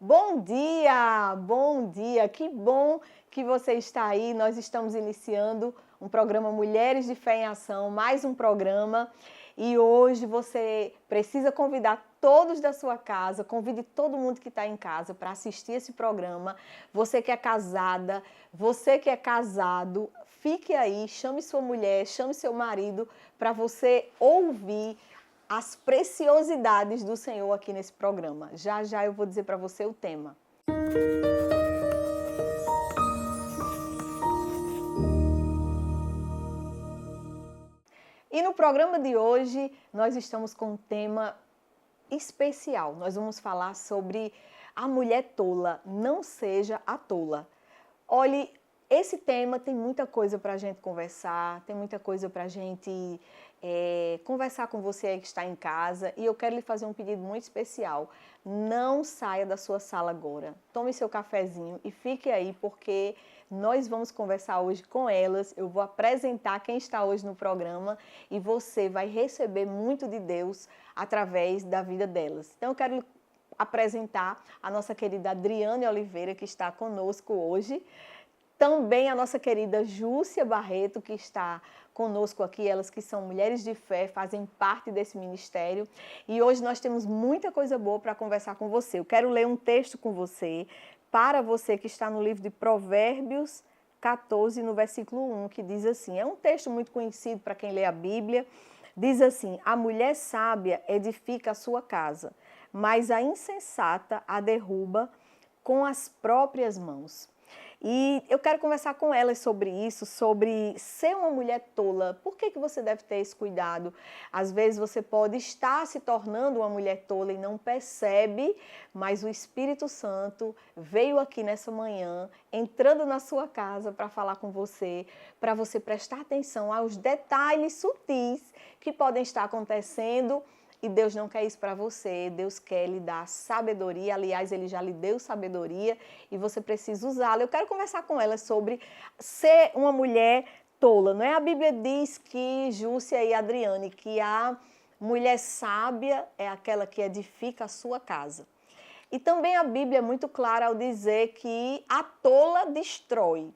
Bom dia, que bom que você está aí. Nós estamos iniciando um programa Mulheres de Fé em Ação, mais um programa. E hoje você precisa convidar todos da sua casa, convide todo mundo que está em casa para assistir esse programa. Você que é casada, você que é casado, fique aí, chame sua mulher, chame seu marido para você ouvir as preciosidades do Senhor aqui nesse programa. Já já eu vou dizer para você o tema. E no programa de hoje nós estamos com um tema especial. Nós vamos falar sobre a mulher tola. Não seja a tola. Olhe, esse tema tem muita coisa para a gente conversar, tem muita coisa para a gente conversar com você aí que está em casa. E eu quero lhe fazer um pedido muito especial. Não saia da sua sala agora. Tome seu cafezinho e fique aí, porque nós vamos conversar hoje com elas. Eu vou apresentar quem está hoje no programa e você vai receber muito de Deus através da vida delas. Então eu quero apresentar a nossa querida Adriane Oliveira, que está conosco hoje. Também a nossa querida Júcia Barreto, que está conosco aqui, elas que são mulheres de fé, fazem parte desse ministério. E hoje nós temos muita coisa boa para conversar com você. Eu quero ler um texto com você, para você que está no livro de Provérbios 14, no versículo 1, que diz assim, é um texto muito conhecido para quem lê a Bíblia, diz assim, a mulher sábia edifica a sua casa, mas a insensata a derruba com as próprias mãos. E eu quero conversar com elas sobre isso, sobre ser uma mulher tola. Por que você deve ter esse cuidado? Às vezes você pode estar se tornando uma mulher tola e não percebe, mas o Espírito Santo veio aqui nessa manhã, entrando na sua casa para falar com você, para você prestar atenção aos detalhes sutis que podem estar acontecendo. E Deus não quer isso para você, Deus quer lhe dar sabedoria, aliás, Ele já lhe deu sabedoria e você precisa usá-la. Eu quero conversar com ela sobre ser uma mulher tola, não é? A Bíblia diz que, Júcia e Adriane, que a mulher sábia é aquela que edifica a sua casa. E também a Bíblia é muito clara ao dizer que a tola destrói.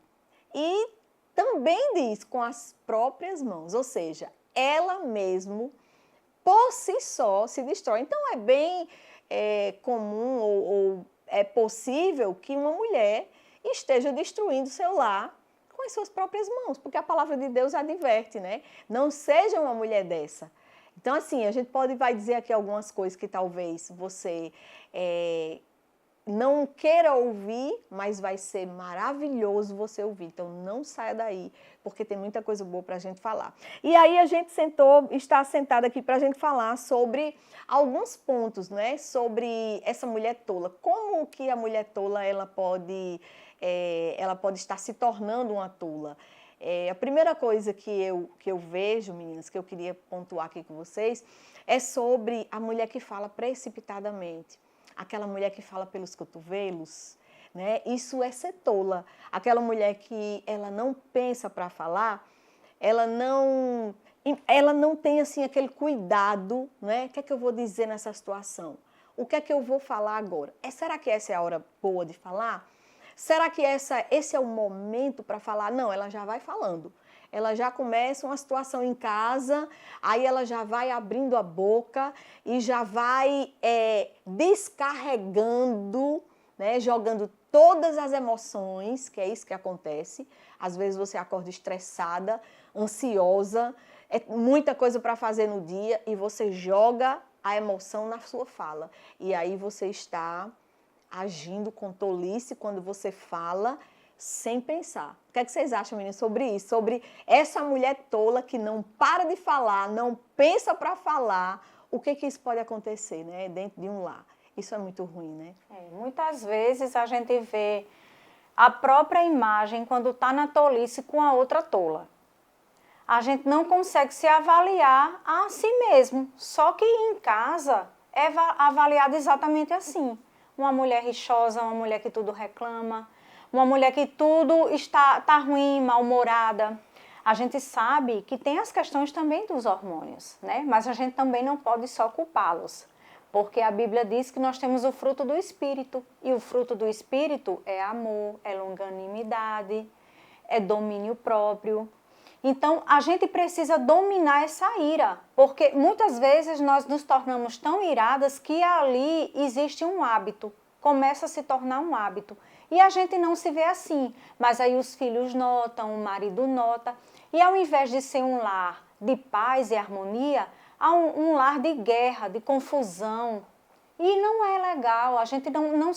E também diz com as próprias mãos, ou seja, ela mesmo por si só se destrói. Então é bem comum ou é possível que uma mulher esteja destruindo seu lar com as suas próprias mãos, porque a palavra de Deus adverte, né? Não seja uma mulher dessa. Então assim, a gente vai dizer aqui algumas coisas que talvez você não queira ouvir, mas vai ser maravilhoso você ouvir. Então não saia daí, porque tem muita coisa boa para a gente falar. E aí a gente está sentada aqui para a gente falar sobre alguns pontos, né? Sobre essa mulher tola. Como que a mulher tola ela pode estar se tornando uma tola? A primeira coisa que eu vejo, meninas, que eu queria pontuar aqui com vocês, é sobre a mulher que fala precipitadamente. Aquela mulher que fala pelos cotovelos, né? Isso é ser tola. Aquela mulher que ela não pensa para falar, ela não tem assim aquele cuidado, né? O que é que eu vou dizer nessa situação? O que é que eu vou falar agora? Será que essa é a hora boa de falar? Será que esse é o momento para falar? Não, ela já vai falando. Ela já começa uma situação em casa, aí ela já vai abrindo a boca e já vai descarregando, né, jogando todas as emoções, que é isso que acontece. Às vezes você acorda estressada, ansiosa, é muita coisa para fazer no dia e você joga a emoção na sua fala. E aí você está agindo com tolice quando você fala sem pensar. O que é que vocês acham, meninas, sobre isso? Sobre essa mulher tola que não para de falar, não pensa para falar. O que isso pode acontecer, né, dentro de um lar? Isso é muito ruim, né? Muitas vezes a gente vê a própria imagem quando está na tolice com a outra tola. A gente não consegue se avaliar a si mesmo. Só que em casa é avaliado exatamente assim. Uma mulher rixosa, uma mulher que tudo reclama, uma mulher que tudo está ruim, mal-humorada. A gente sabe que tem as questões também dos hormônios, né? Mas a gente também não pode só culpá-los. Porque a Bíblia diz que nós temos o fruto do Espírito. E o fruto do Espírito é amor, é longanimidade, é domínio próprio. Então, a gente precisa dominar essa ira. Porque muitas vezes nós nos tornamos tão iradas que ali existe um hábito. Começa a se tornar um hábito. E a gente não se vê assim. Mas aí os filhos notam, o marido nota. E ao invés de ser um lar de paz e harmonia, há um lar de guerra, de confusão. E não é legal, a gente não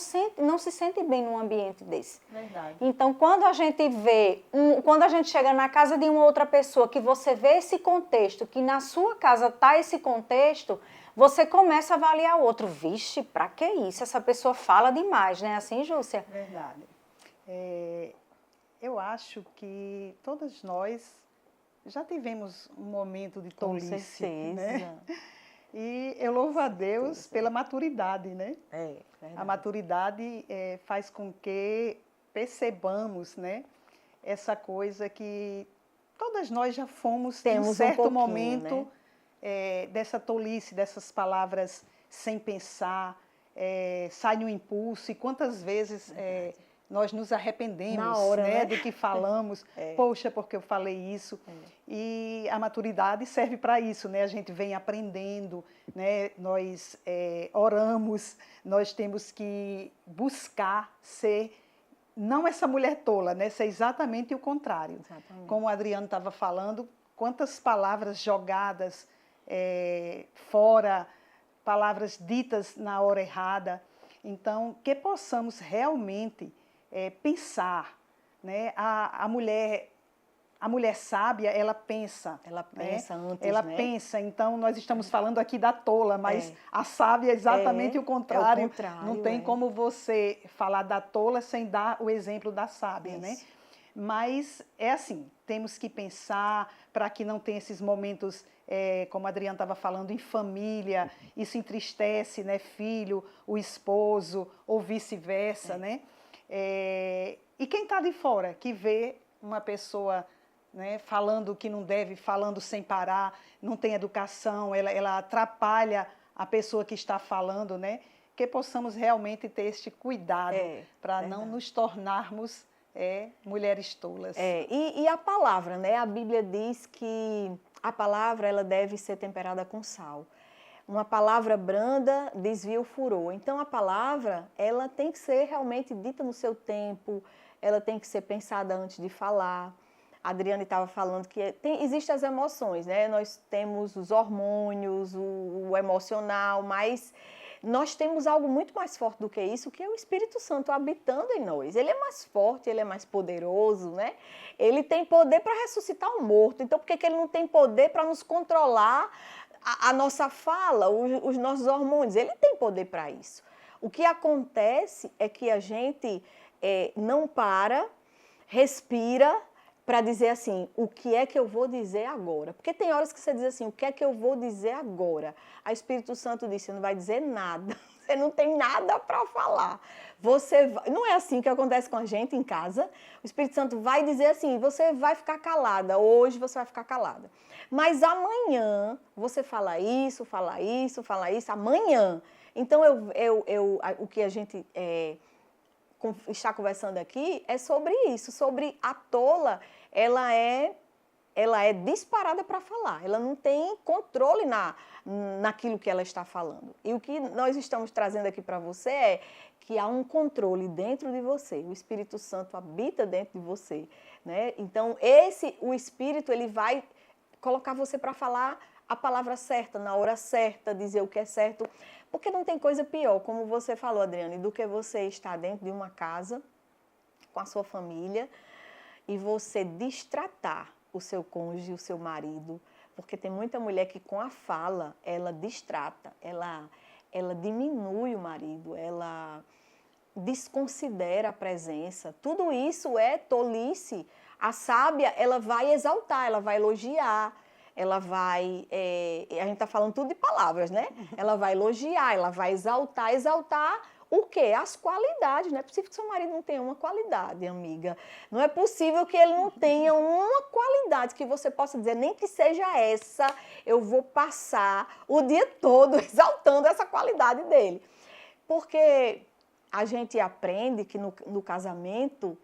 se sente bem num ambiente desse. Verdade. Então, quando a gente vê, quando a gente chega na casa de uma outra pessoa, que você vê esse contexto, que na sua casa está esse contexto, você começa a avaliar o outro. Vixe, para que isso? Essa pessoa fala demais, né? Assim, Júcia? Verdade. Eu acho que todas nós já tivemos um momento de tolice, Com certeza. né? E eu louvo a Deus pela maturidade, né? A maturidade faz com que percebamos, né? Essa coisa que todas nós já fomos em um certo momento, né? Dessa tolice, dessas palavras sem pensar, sai no impulso, e quantas vezes nós nos arrependemos na hora, né? Do que falamos. Poxa, porque eu falei isso. E a maturidade serve para isso, né? A gente vem aprendendo, né? Nós oramos, nós temos que buscar ser, não essa mulher tola, né? Ser exatamente o contrário. Exatamente. Como o Adriano estava falando, quantas palavras jogadas fora, palavras ditas na hora errada. Então, que possamos realmente pensar, né? A mulher sábia, ela pensa. Ela pensa, né? antes, ela né? pensa. Então, nós estamos falando aqui da tola, mas a sábia é exatamente o contrário. É o contrário. Não tem como você falar da tola sem dar o exemplo da sábia, né? Mas é assim, temos que pensar para que não tenha esses momentos, como a Adriana estava falando, em família. Isso entristece, né? Filho, o esposo, ou vice-versa, né? E quem está de fora, que vê uma pessoa, né, falando o que não deve, falando sem parar, não tem educação, ela atrapalha a pessoa que está falando, né? Que possamos realmente ter este cuidado para não nos tornarmos mulheres tolas. E a palavra, né? A Bíblia diz que a palavra ela deve ser temperada com sal. Uma palavra branda desvia o furor. Então, a palavra, ela tem que ser realmente dita no seu tempo, ela tem que ser pensada antes de falar. A Adriane estava falando que existem as emoções, né? Nós temos os hormônios, o emocional, mas nós temos algo muito mais forte do que isso, que é o Espírito Santo habitando em nós. Ele é mais forte, ele é mais poderoso, né? Ele tem poder para ressuscitar o morto. Então, por que ele não tem poder para nos controlar a nossa fala, os nossos hormônios? Ele tem poder para isso. O que acontece é que a gente não para, respira para dizer assim, o que é que eu vou dizer agora? Porque tem horas que você diz assim, o que é que eu vou dizer agora? A Espírito Santo diz, você não vai dizer nada, você não tem nada para falar. Não é assim que acontece com a gente em casa. O Espírito Santo vai dizer assim, você vai ficar calada, hoje você vai ficar calada. Mas amanhã você fala isso, amanhã. Então, o que a gente está conversando aqui é sobre isso, sobre a tola, ela é disparada para falar, ela não tem controle naquilo que ela está falando. E o que nós estamos trazendo aqui para você é que há um controle dentro de você, o Espírito Santo habita dentro de você, né? Então, o Espírito, ele vai colocar você para falar a palavra certa, na hora certa, dizer o que é certo, porque não tem coisa pior, como você falou, Adriane, do que você estar dentro de uma casa com a sua família e você destratar o seu cônjuge, o seu marido, porque tem muita mulher que com a fala, ela destrata, ela diminui o marido, ela desconsidera a presença. Tudo isso é tolice. A sábia, ela vai exaltar, ela vai elogiar, ela vai... a gente está falando tudo de palavras, né? Ela vai elogiar, ela vai exaltar o quê? As qualidades. Não é possível que seu marido não tenha uma qualidade, amiga. Não é possível que ele não tenha uma qualidade que você possa dizer, nem que seja essa, eu vou passar o dia todo exaltando essa qualidade dele. Porque a gente aprende que no casamento,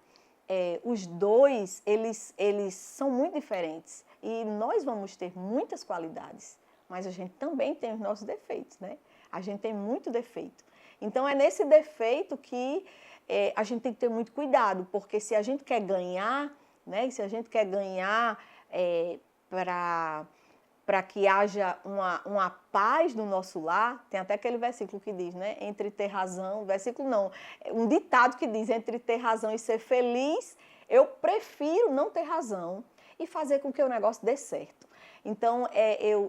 os dois, eles são muito diferentes. E nós vamos ter muitas qualidades, mas a gente também tem os nossos defeitos, né? A gente tem muito defeito. Então, é nesse defeito que a gente tem que ter muito cuidado, porque se a gente quer ganhar, né? Se a gente quer ganhar para que haja uma paz no nosso lar, tem até aquele versículo que diz, né? Entre ter razão, versículo não, um ditado que diz, entre ter razão e ser feliz, eu prefiro não ter razão e fazer com que o negócio dê certo. Então,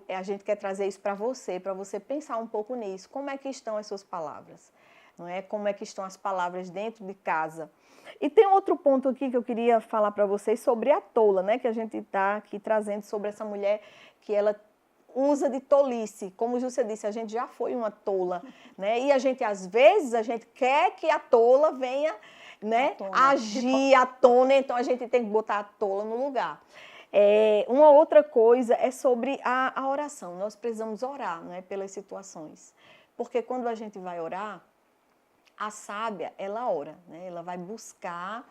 a gente quer trazer isso para você pensar um pouco nisso. Como é que estão as suas palavras? Não é? Como é que estão as palavras dentro de casa? E tem outro ponto aqui que eu queria falar para vocês sobre a tola, né? Que a gente está aqui trazendo sobre essa mulher que ela usa de tolice. Como o Júcia disse, a gente já foi uma tola, né? E às vezes, a gente quer que a tola venha, né, agir à tona, então a gente tem que botar a tola no lugar. Uma outra coisa é sobre a oração. Nós precisamos orar, né, pelas situações. Porque quando a gente vai orar, a sábia, ela ora, né? Ela vai buscar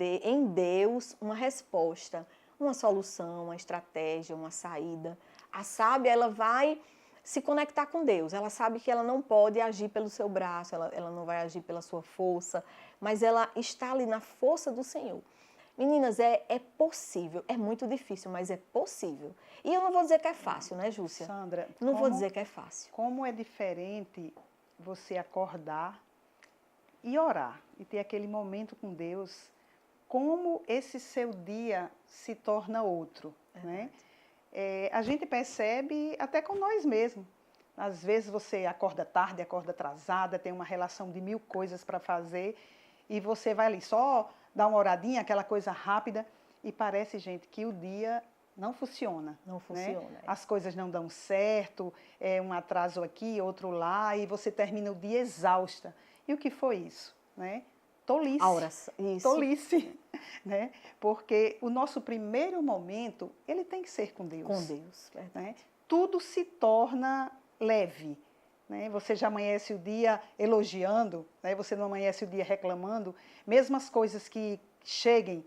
em Deus uma resposta, uma solução, uma estratégia, uma saída. A sábia, ela vai se conectar com Deus. Ela sabe que ela não pode agir pelo seu braço, ela não vai agir pela sua força, mas ela está ali na força do Senhor. Meninas, é possível, é muito difícil, mas é possível. E eu não vou dizer que é fácil, né, Júcia? Sandra, não vou dizer que é fácil. Como é diferente você acordar e orar, e ter aquele momento com Deus, como esse seu dia se torna outro, né? A gente percebe até com nós mesmos. Às vezes você acorda tarde, acorda atrasada, tem uma relação de 1000 coisas para fazer, e você vai ali só dar uma oradinha, aquela coisa rápida, e parece, gente, que o dia não funciona. Não funciona. Né? As coisas não dão certo, um atraso aqui, outro lá, e você termina o dia exausta. E o que foi isso? Né? Tolice. A oração, isso. Tolice. Né? Porque o nosso primeiro momento, ele tem que ser com Deus. Com Deus, verdade. Né? Tudo se torna leve. Né? Você já amanhece o dia elogiando, né? Você não amanhece o dia reclamando. Mesmo as coisas que cheguem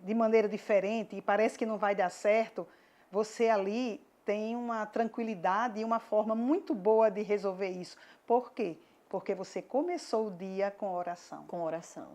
de maneira diferente e parece que não vai dar certo, você ali tem uma tranquilidade e uma forma muito boa de resolver isso. Por quê? Porque você começou o dia com oração. Com oração,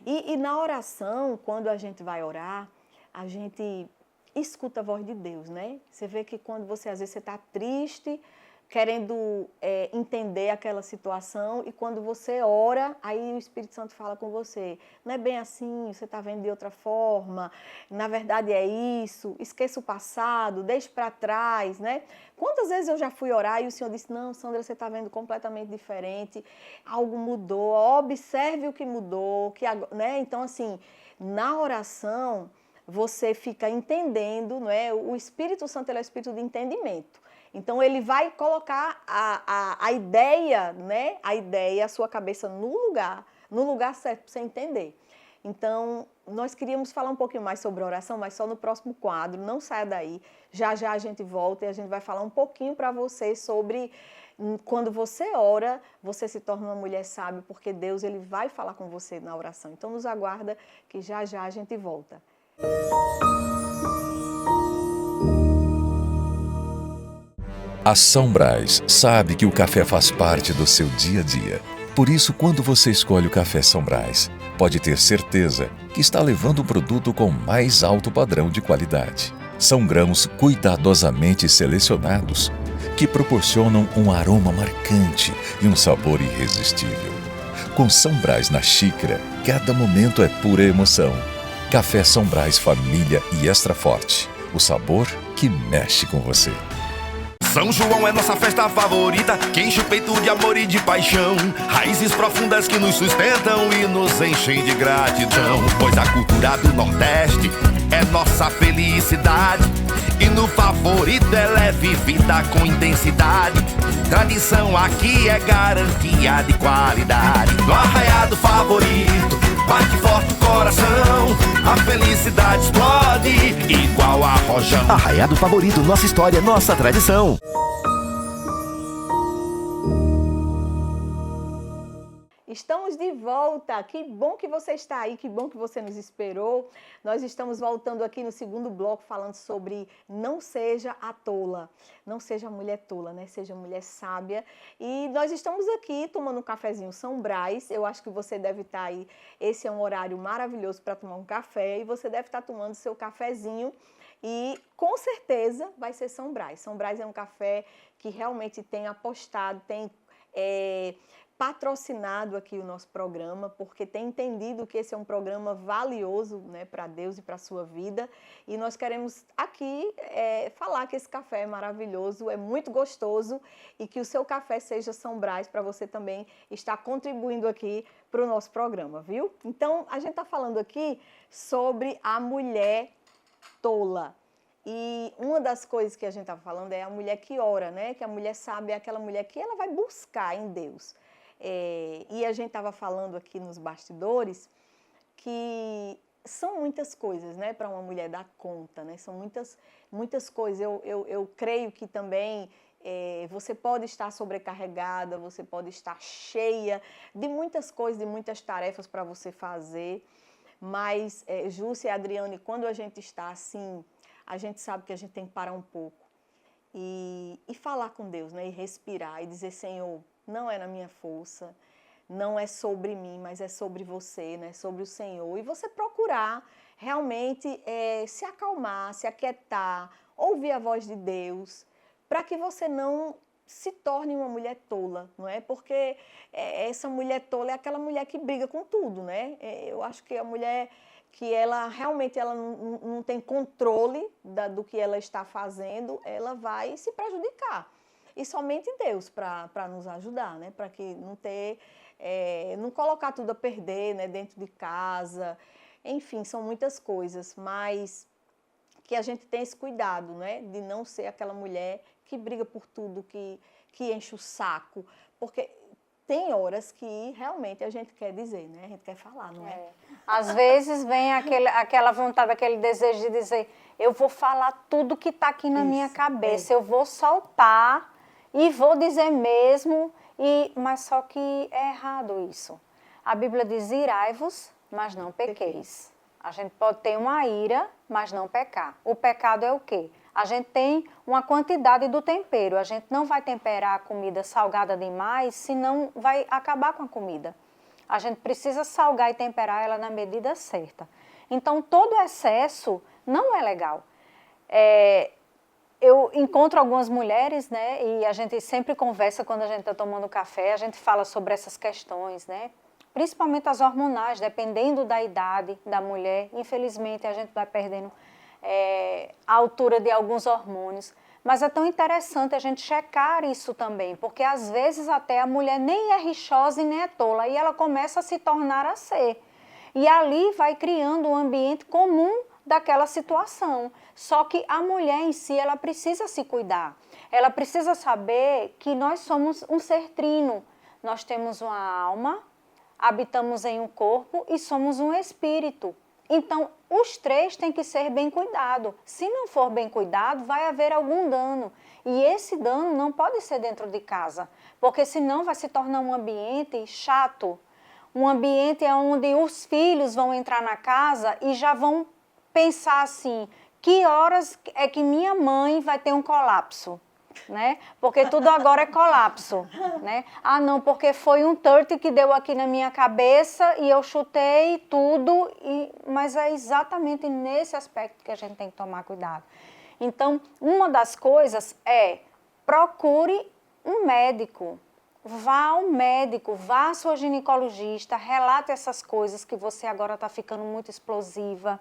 E na oração, quando a gente vai orar, a gente escuta a voz de Deus, né? Você vê que quando às vezes você está triste, querendo entender aquela situação, e quando você ora, aí o Espírito Santo fala com você. Não é bem assim, você está vendo de outra forma, na verdade é isso, esqueça o passado, deixe para trás, né? Quantas vezes eu já fui orar e o Senhor disse, não, Sandra, você está vendo completamente diferente, algo mudou, observe o que mudou, né? Então, assim, na oração, você fica entendendo, não é? O Espírito Santo, ele é o Espírito de entendimento. Então, ele vai colocar a ideia, né? A ideia, a sua cabeça no lugar certo para você entender. Então, nós queríamos falar um pouquinho mais sobre oração, mas só no próximo quadro, não saia daí. Já já a gente volta e a gente vai falar um pouquinho para você sobre quando você ora, você se torna uma mulher sábia, porque Deus, ele vai falar com você na oração. Então, nos aguarda que já já a gente volta. A São Brás sabe que o café faz parte do seu dia a dia. Por isso, quando você escolhe o café São Brás, pode ter certeza que está levando um produto com mais alto padrão de qualidade. São grãos cuidadosamente selecionados que proporcionam um aroma marcante e um sabor irresistível. Com São Brás na xícara, cada momento é pura emoção. Café São Brás Família e Extra Forte. O sabor que mexe com você. São João é nossa festa favorita, que enche o peito de amor e de paixão. Raízes profundas que nos sustentam e nos enchem de gratidão. Pois a cultura do Nordeste é nossa felicidade. E no favorito ela é vivida com intensidade. Tradição aqui é garantia de qualidade. No arraiado favorito, bate forte o coração, a felicidade explode igual a rojão. Arraiado Favorito, nossa história, nossa tradição. Estamos de volta. Que bom que você está aí, que bom que você nos esperou. Nós estamos voltando aqui no segundo bloco falando sobre não seja a tola. Não seja mulher tola, né? Seja mulher sábia. E nós estamos aqui tomando um cafezinho São Brás. Eu acho que você deve estar aí. Esse é um horário maravilhoso para tomar um café e você deve estar tomando seu cafezinho. E com certeza vai ser São Brás. São Brás é um café que realmente tem apostado, tem patrocinado aqui o nosso programa, porque tem entendido que esse é um programa valioso, né, para Deus e para a sua vida. E nós queremos aqui falar que esse café é maravilhoso, é muito gostoso e que o seu café seja São Brás para você também estar contribuindo aqui para o nosso programa, viu? Então, a gente está falando aqui sobre a mulher tola. E uma das coisas que a gente estava falando é a mulher que ora, né? Que a mulher sábia é aquela mulher que ela vai buscar em Deus. E a gente estava falando aqui nos bastidores que são muitas coisas, né, para uma mulher dar conta, né? São muitas coisas. Eu creio que também você pode estar sobrecarregada, você pode estar cheia de muitas coisas, de muitas tarefas para você fazer. Mas, Júcia e Adriane, quando a gente está assim, a gente sabe que a gente tem que parar um pouco e falar com Deus, né? E respirar e dizer, Senhor, não é na minha força, não é sobre mim, mas é sobre você, né? Sobre o Senhor. E você procurar realmente se acalmar, se aquietar, ouvir a voz de Deus, para que você não se torne uma mulher tola, não é? Porque essa mulher tola é aquela mulher que briga com tudo, né? Eu acho que a mulher que ela realmente não tem controle do que ela está fazendo, ela vai se prejudicar. E somente Deus para nos ajudar, né? Para que não colocar tudo a perder, né? Dentro de casa. Enfim, são muitas coisas, mas que a gente tem esse cuidado, né? De não ser aquela mulher que briga por tudo, que enche o saco. Porque tem horas que realmente a gente quer dizer, né? A gente quer falar, não é? Às vezes vem aquela vontade, aquele desejo de dizer, eu vou falar tudo que está aqui na minha cabeça, eu vou soltar e vou dizer mesmo, mas só que é errado isso. A Bíblia diz, irai-vos, mas não pequeis. A gente pode ter uma ira, mas não pecar. O pecado é o quê? A gente tem uma quantidade do tempero. A gente não vai temperar a comida salgada demais, senão vai acabar com a comida. A gente precisa salgar e temperar ela na medida certa. Então, todo excesso não é legal. Eu encontro algumas mulheres, né, e a gente sempre conversa quando a gente está tomando café, a gente fala sobre essas questões, né, principalmente as hormonais, dependendo da idade da mulher, infelizmente a gente vai perdendo a altura de alguns hormônios, mas é tão interessante a gente checar isso também, porque às vezes até a mulher nem é rixosa e nem é tola, e ela começa a se tornar a ser, e ali vai criando um ambiente comum daquela situação. Só que a mulher em si, ela precisa se cuidar. Ela precisa saber que nós somos um ser trino. Nós temos uma alma, habitamos em um corpo e somos um espírito. Então, os três têm que ser bem cuidados. Se não for bem cuidado, vai haver algum dano. E esse dano não pode ser dentro de casa, porque senão vai se tornar um ambiente chato. Um ambiente onde os filhos vão entrar na casa e já vão pensar assim, que horas é que minha mãe vai ter um colapso, né? Porque tudo agora é colapso, né? Ah, não, porque foi um turtle que deu aqui na minha cabeça e eu chutei tudo, mas é exatamente nesse aspecto que a gente tem que tomar cuidado. Então, uma das coisas é, procure um médico. Vá ao médico, vá à sua ginecologista, relate essas coisas que você agora está ficando muito explosiva.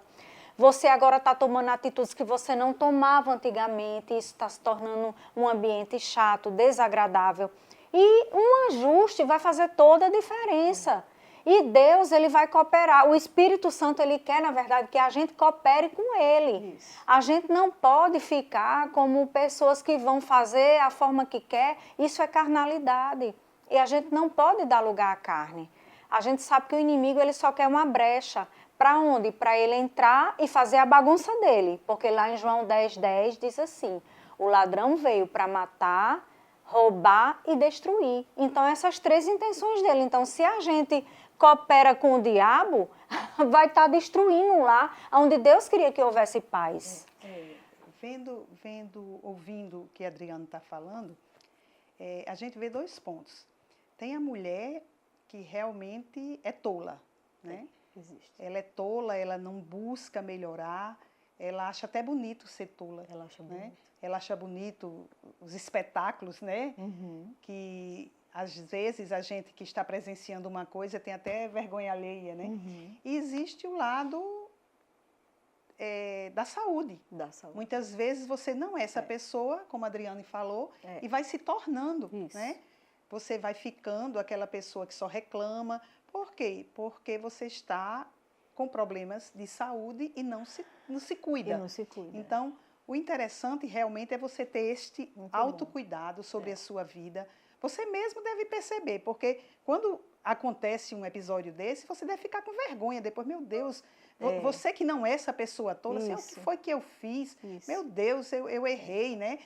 Você agora está tomando atitudes que você não tomava antigamente, isso está se tornando um ambiente chato, desagradável. E um ajuste vai fazer toda a diferença. E Deus, ele vai cooperar. O Espírito Santo, ele quer, na verdade, que a gente coopere com ele. Isso. A gente não pode ficar como pessoas que vão fazer a forma que quer. Isso é carnalidade. E a gente não pode dar lugar à carne. A gente sabe que o inimigo, ele só quer uma brecha. Para onde? Para ele entrar e fazer a bagunça dele. Porque lá em João 10:10 diz assim, o ladrão veio para matar, roubar e destruir. Então, essas 3 intenções dele. Então, se a gente coopera com o diabo, vai estar destruindo lá onde Deus queria que houvesse paz. Ouvindo o que a Adriana está falando, a gente vê 2 pontos. Tem a mulher que realmente é tola, né? Existe. Ela é tola, ela não busca melhorar, ela acha até bonito ser tola. Ela acha né? bonito. Ela acha bonito os espetáculos, né? Que às vezes a gente que está presenciando uma coisa tem até vergonha alheia, né? E existe o lado da saúde. Da saúde. Muitas vezes você não é essa pessoa, como a Adriane falou, e vai se tornando, Isso. né? Você vai ficando aquela pessoa que só reclama. Por quê? Porque você está com problemas de saúde e não se cuida. E não se cuida. Então, o interessante realmente é você ter este autocuidado sobre a sua vida. Você mesmo deve perceber, porque quando acontece um episódio desse, você deve ficar com vergonha depois. Meu Deus, você que não é essa pessoa toda, assim, o que foi que eu fiz? Isso. Meu Deus, eu errei, né?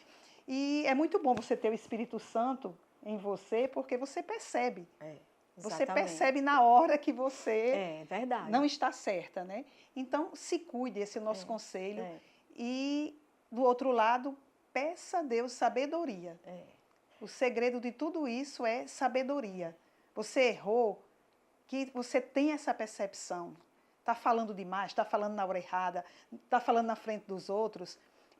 E é muito bom você ter o Espírito Santo em você, porque você percebe. Você Exatamente. percebe na hora que você verdade. não está certa, né? Então, se cuide, esse é o nosso conselho. E, do outro lado, peça a Deus sabedoria. O segredo de tudo isso é sabedoria. Você errou, que você tem essa percepção. Está falando demais, está falando na hora errada, está falando na frente dos outros.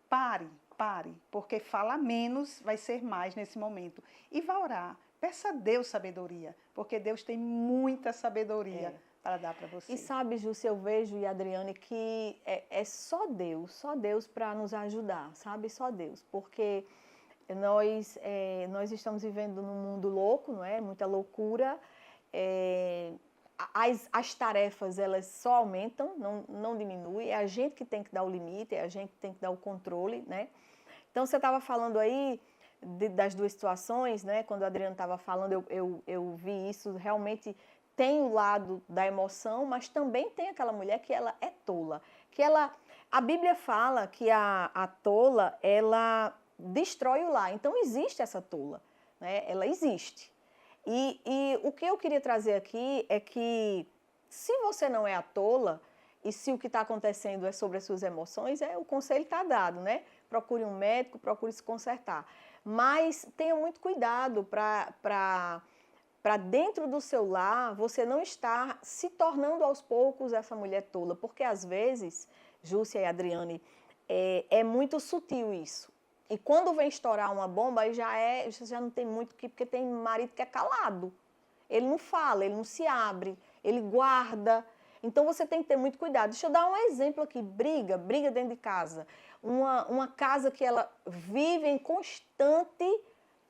Pare, porque fala menos vai ser mais nesse momento. E vá orar. Peça a Deus sabedoria, porque Deus tem muita sabedoria para dar para você. E sabe, Júcia, eu vejo, e Adriane, que é só Deus para nos ajudar, sabe? Só Deus, porque nós estamos vivendo num mundo louco, não é? Muita loucura. As tarefas, elas só aumentam, não diminuem. É a gente que tem que dar o limite, é a gente que tem que dar o controle, né? Então, você estava falando aí das 2 situações, né? Quando a Adriana estava falando, eu vi isso. Realmente tem o lado da emoção, mas também tem aquela mulher que ela é tola. A Bíblia fala que a tola, ela destrói o lar. Então, existe essa tola, né? Ela existe. E o que eu queria trazer aqui é que, se você não é a tola, e se o que está acontecendo é sobre as suas emoções, o conselho está dado, né? Procure um médico, procure se consertar. Mas tenha muito cuidado para dentro do seu lar você não estar se tornando aos poucos essa mulher tola. Porque às vezes, Júcia e Adriane, é muito sutil isso. E quando vem estourar uma bomba, aí já não tem muito, porque tem marido que é calado. Ele não fala, ele não se abre, ele guarda. Então, você tem que ter muito cuidado. Deixa eu dar um exemplo aqui. Briga dentro de casa. Uma casa que ela vive em constante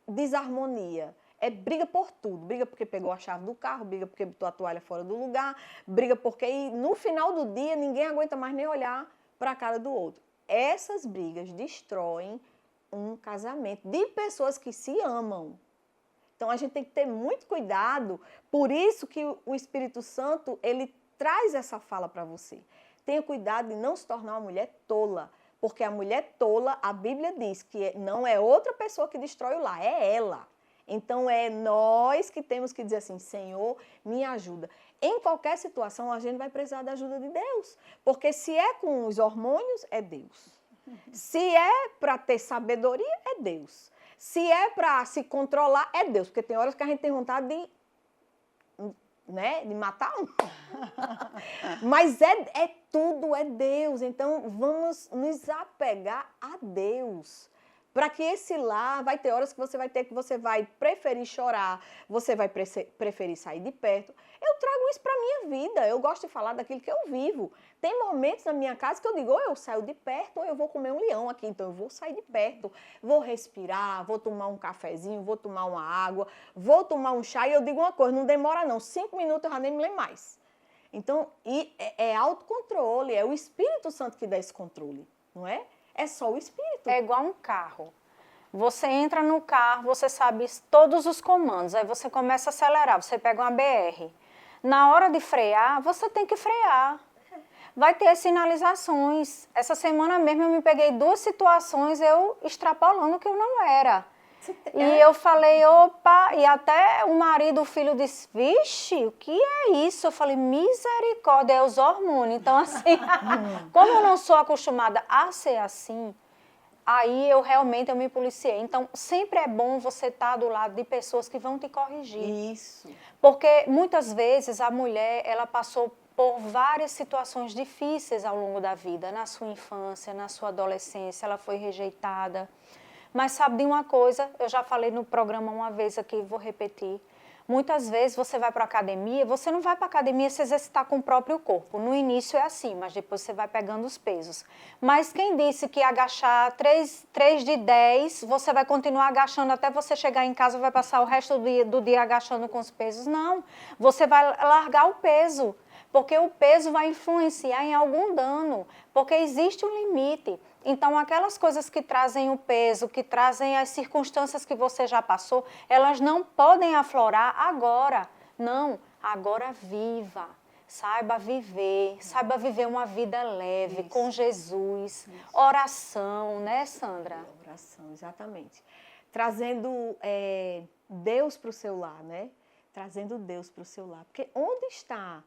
desarmonia. Briga por tudo. Briga porque pegou a chave do carro, briga porque botou a toalha fora do lugar, briga porque no final do dia ninguém aguenta mais nem olhar para a cara do outro. Essas brigas destroem um casamento de pessoas que se amam. Então, a gente tem que ter muito cuidado. Por isso que o Espírito Santo, ele traz essa fala para você. Tenha cuidado de não se tornar uma mulher tola, porque a mulher tola, a Bíblia diz que não é outra pessoa que destrói o lar, é ela. Então, é nós que temos que dizer assim, Senhor, me ajuda. Em qualquer situação, a gente vai precisar da ajuda de Deus, porque se é com os hormônios, é Deus. Se é para ter sabedoria, é Deus. Se é para se controlar, é Deus, porque tem horas que a gente tem vontade de matar um. Mas tudo é Deus. Então, vamos nos apegar a Deus. Para que esse lar, vai ter horas que você vai preferir chorar, você vai preferir sair de perto. Eu trago isso para a minha vida, eu gosto de falar daquilo que eu vivo. Tem momentos na minha casa que eu digo, ou eu saio de perto, ou eu vou comer um leão aqui, então eu vou sair de perto, vou respirar, vou tomar um cafezinho, vou tomar uma água, vou tomar um chá, e eu digo uma coisa, não demora não, 5 minutos eu já nem me lembro mais. Então, é autocontrole, é o Espírito Santo que dá esse controle, não é? É só o Espírito. É igual um carro. Você entra no carro, você sabe todos os comandos, aí você começa a acelerar, você pega uma BR. Na hora de frear, você tem que frear. Vai ter sinalizações. Essa semana mesmo eu me peguei 2 situações, eu extrapolando que eu não era. E eu falei, opa, e até o marido, o filho disse, vixe, o que é isso? Eu falei, misericórdia, é os hormônios. Então, assim, como eu não sou acostumada a ser assim, aí eu me policiei. Então, sempre é bom você estar do lado de pessoas que vão te corrigir. Isso. Porque muitas vezes a mulher, ela passou por várias situações difíceis ao longo da vida, na sua infância, na sua adolescência, ela foi rejeitada. Mas sabe de uma coisa, eu já falei no programa uma vez aqui, vou repetir. Muitas vezes você vai para a academia, você não vai para a academia se exercitar com o próprio corpo. No início é assim, mas depois você vai pegando os pesos. Mas quem disse que agachar 3 de 10, você vai continuar agachando até você chegar em casa, vai passar o resto do dia agachando com os pesos? Não, você vai largar o peso, porque o peso vai influenciar em algum dano, porque existe um limite. Então, aquelas coisas que trazem o peso, que trazem as circunstâncias que você já passou, elas não podem aflorar agora. Não, agora viva. Saiba viver uma vida leve, isso, com Jesus. Isso. Oração, né, Sandra? Oração, exatamente. Trazendo Deus para o seu lar, né? Trazendo Deus para o seu lar. Porque onde está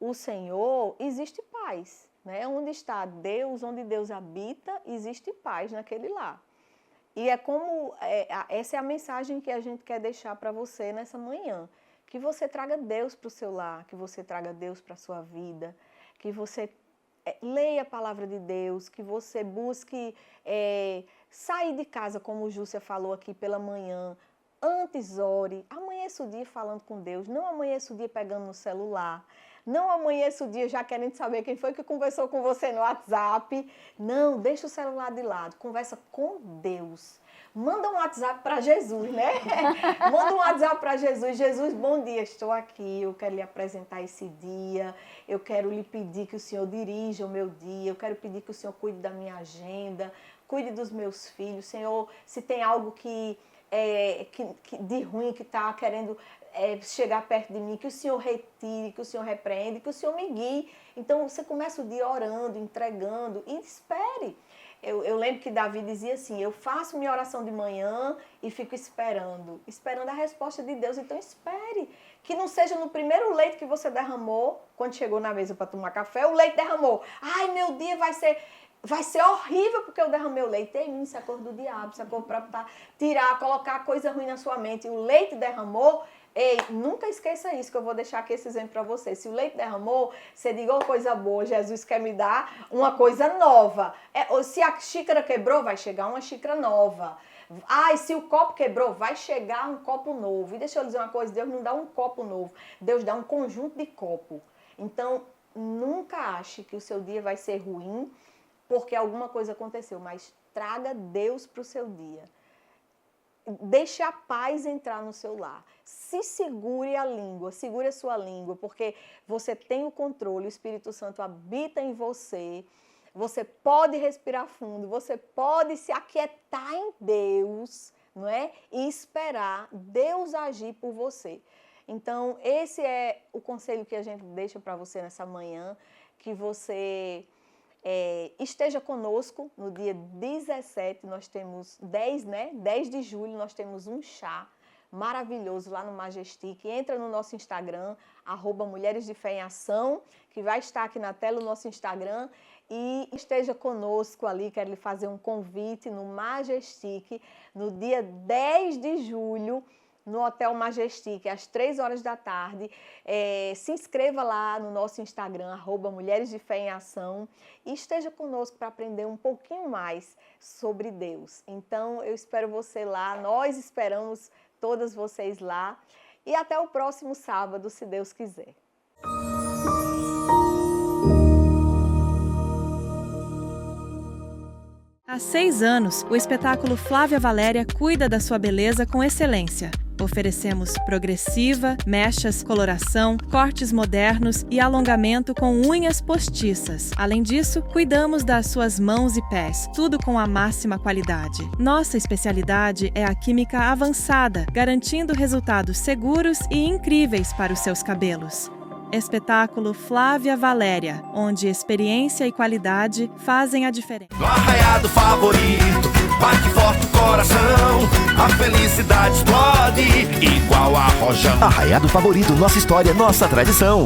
o Senhor, existe paz. Né? Onde está Deus, onde Deus habita, existe paz naquele lar. E essa é a mensagem que a gente quer deixar para você nessa manhã. Que você traga Deus para o seu lar, que você traga Deus para a sua vida, que você leia a palavra de Deus, que você busque sair de casa, como o Júcia falou aqui pela manhã. Antes ore, amanheça o dia falando com Deus, não amanheça o dia pegando no celular. Não amanheça o dia já querendo saber quem foi que conversou com você no WhatsApp. Não, deixa o celular de lado, conversa com Deus. Manda um WhatsApp para Jesus, né? Manda um WhatsApp para Jesus. Jesus, bom dia, estou aqui, eu quero lhe apresentar esse dia. Eu quero lhe pedir que o Senhor dirija o meu dia. Eu quero pedir que o Senhor cuide da minha agenda, cuide dos meus filhos. Senhor, se tem algo que de ruim que está querendo chegar perto de mim, que o Senhor retire, que o Senhor repreende, que o Senhor me guie. Então, você começa o dia orando, entregando e espere. Eu lembro que Davi dizia assim, eu faço minha oração de manhã e fico esperando a resposta de Deus. Então, espere. Que não seja no primeiro leite que você derramou, quando chegou na mesa para tomar café, o leite derramou. Ai, meu dia vai ser horrível porque eu derramei o leite. Em mim, isso é coisa do diabo, isso é coisa para tirar, colocar coisa ruim na sua mente. O leite derramou. Ei, nunca esqueça isso, que eu vou deixar aqui esse exemplo para você. Se o leite derramou, você diga, oh, coisa boa, Jesus quer me dar uma coisa nova. Se a xícara quebrou, vai chegar uma xícara nova. E se o copo quebrou, vai chegar um copo novo. E deixa eu dizer uma coisa, Deus não dá um copo novo, Deus dá um conjunto de copo. Então, nunca ache que o seu dia vai ser ruim porque alguma coisa aconteceu, mas traga Deus para o seu dia. Deixe a paz entrar no seu lar. Se segure a sua língua, porque você tem o controle, o Espírito Santo habita em você. Você pode respirar fundo, você pode se aquietar em Deus, não é? E esperar Deus agir por você. Então, esse é o conselho que a gente deixa para você nessa manhã, que você esteja conosco no dia 17, nós temos 10 de julho, nós temos um chá maravilhoso lá no Majestic. Entra no nosso Instagram, @Mulheres de Fé em Ação, que vai estar aqui na tela o nosso Instagram, e esteja conosco ali. Quero lhe fazer um convite no Majestic, no dia 10 de julho, no Hotel Majestic, às 3 horas da tarde. Se inscreva lá no nosso Instagram, @Mulheres de Fé em Ação, e esteja conosco para aprender um pouquinho mais sobre Deus. Então, eu espero você lá, nós esperamos todas vocês lá, e até o próximo sábado, se Deus quiser. Há 6 anos, o espetáculo Flávia Valéria cuida da sua beleza com excelência. Oferecemos progressiva, mechas, coloração, cortes modernos e alongamento com unhas postiças. Além disso, cuidamos das suas mãos e pés, tudo com a máxima qualidade. Nossa especialidade é a química avançada, garantindo resultados seguros e incríveis para os seus cabelos. Espetáculo Flávia Valéria, onde experiência e qualidade fazem a diferença. No arraiado favorito, bate forte o coração, a felicidade explode igual a rojão. Arraiado Favorito, nossa história, nossa tradição.